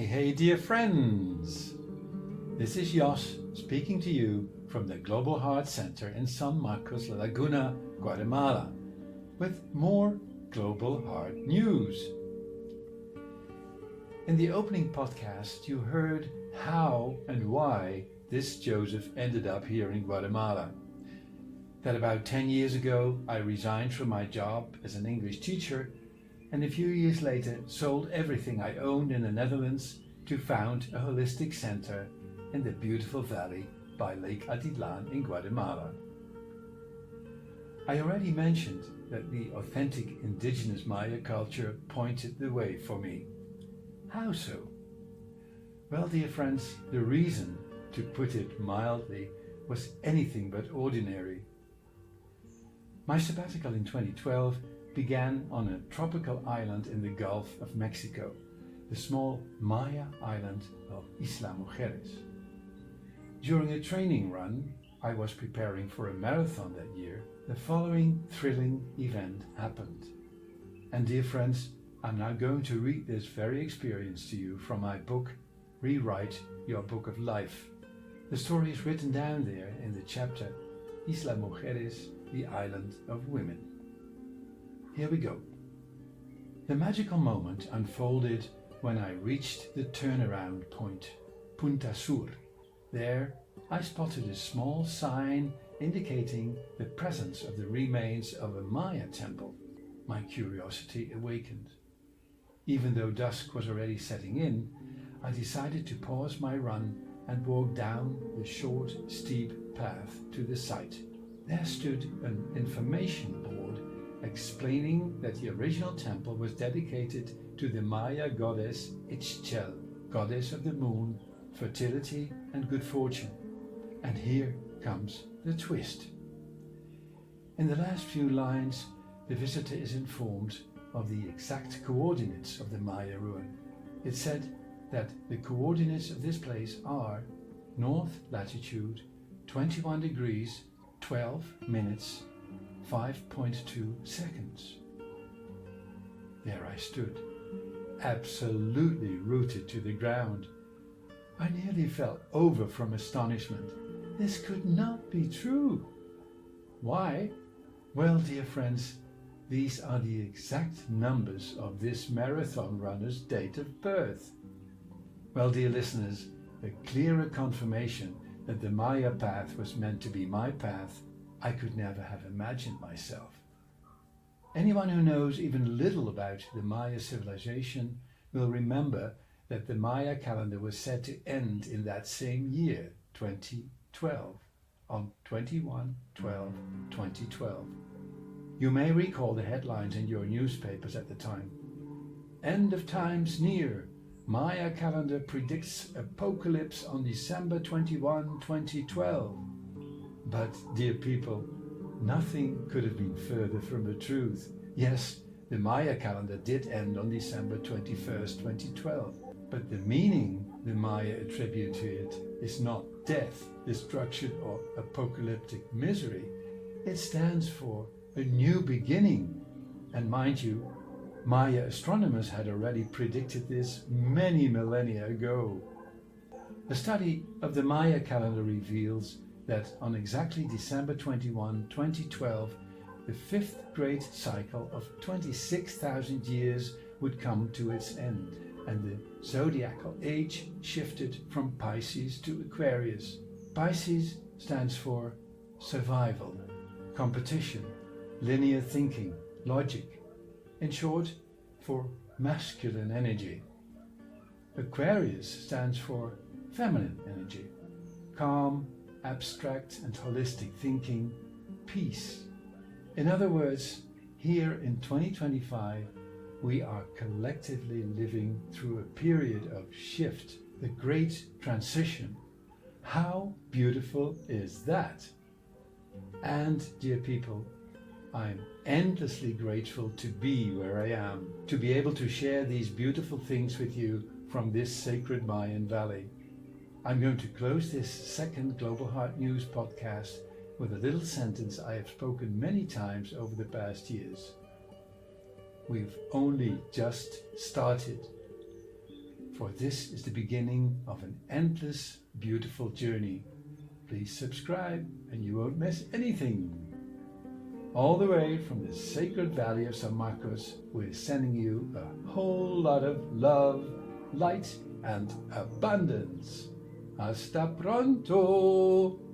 Hey dear friends! This is Jos speaking to you from the Global Heart Center in San Marcos La Laguna, Guatemala, with more Global Heart news. In the opening podcast you heard how and why this Joseph ended up here in Guatemala. That about 10 years ago I resigned from my job as an English teacher and a few years later sold everything I owned in the Netherlands to found a holistic center in the beautiful valley by Lake Atitlan in Guatemala. I already mentioned that the authentic indigenous Maya culture pointed the way for me. How so? Well, dear friends, the reason, to put it mildly, was anything but ordinary. My sabbatical in 2012 began on a tropical island in the Gulf of Mexico, the small Maya island of Isla Mujeres. During a training run, I was preparing for a marathon that year. The following thrilling event happened. And dear friends, I'm now going to read this very experience to you from my book, Rewrite Your Book of Life. The story is written down there in the chapter Isla Mujeres, the Island of Women. Here we go. The magical moment unfolded when I reached the turnaround point, Punta Sur. There I spotted a small sign indicating the presence of the remains of a Maya temple. My curiosity awakened. Even though dusk was already setting in, I decided to pause my run and walk down the short, steep path to the site. There stood an information board explaining that the original temple was dedicated to the Maya goddess Ixchel, goddess of the moon, fertility and good fortune. And here comes the twist. In the last few lines, the visitor is informed of the exact coordinates of the Maya ruin. It said that the coordinates of this place are north latitude 21 degrees 12 minutes 5.2 seconds. There I stood, absolutely rooted to the ground. I nearly fell over from astonishment. This could not be true. Why? Well, dear friends, these are the exact numbers of this marathon runner's date of birth. Well, dear listeners, a clearer confirmation that the Maya path was meant to be my path I could never have imagined myself. Anyone who knows even little about the Maya civilization will remember that the Maya calendar was said to end in that same year, 2012, on 21/12/2012. You may recall the headlines in your newspapers at the time. End of times near. Maya calendar predicts apocalypse on December 21, 2012. But, dear people, nothing could have been further from the truth. Yes, the Maya calendar did end on December 21st, 2012. But the meaning the Maya attribute to it is not death, destruction or apocalyptic misery. It stands for a new beginning. And mind you, Maya astronomers had already predicted this many millennia ago. A study of the Maya calendar reveals that on exactly December 21, 2012, the fifth great cycle of 26,000 years would come to its end, and the zodiacal age shifted from Pisces to Aquarius. Pisces stands for survival, competition, linear thinking, logic. In short, for masculine energy. Aquarius stands for feminine energy, calm, abstract and holistic thinking, peace. In other words, here in 2025, we are collectively living through a period of shift, the great transition. How beautiful is that? And, dear people, I'm endlessly grateful to be where I am, to be able to share these beautiful things with you from this sacred Mayan valley. I'm going to close this second Global Heart News podcast with a little sentence I have spoken many times over the past years. We've only just started. for this is the beginning of an endless, beautiful journey. Please subscribe and you won't miss anything. All the way from the sacred valley of San Marcos, we're sending you a whole lot of love, light and abundance. Hasta pronto!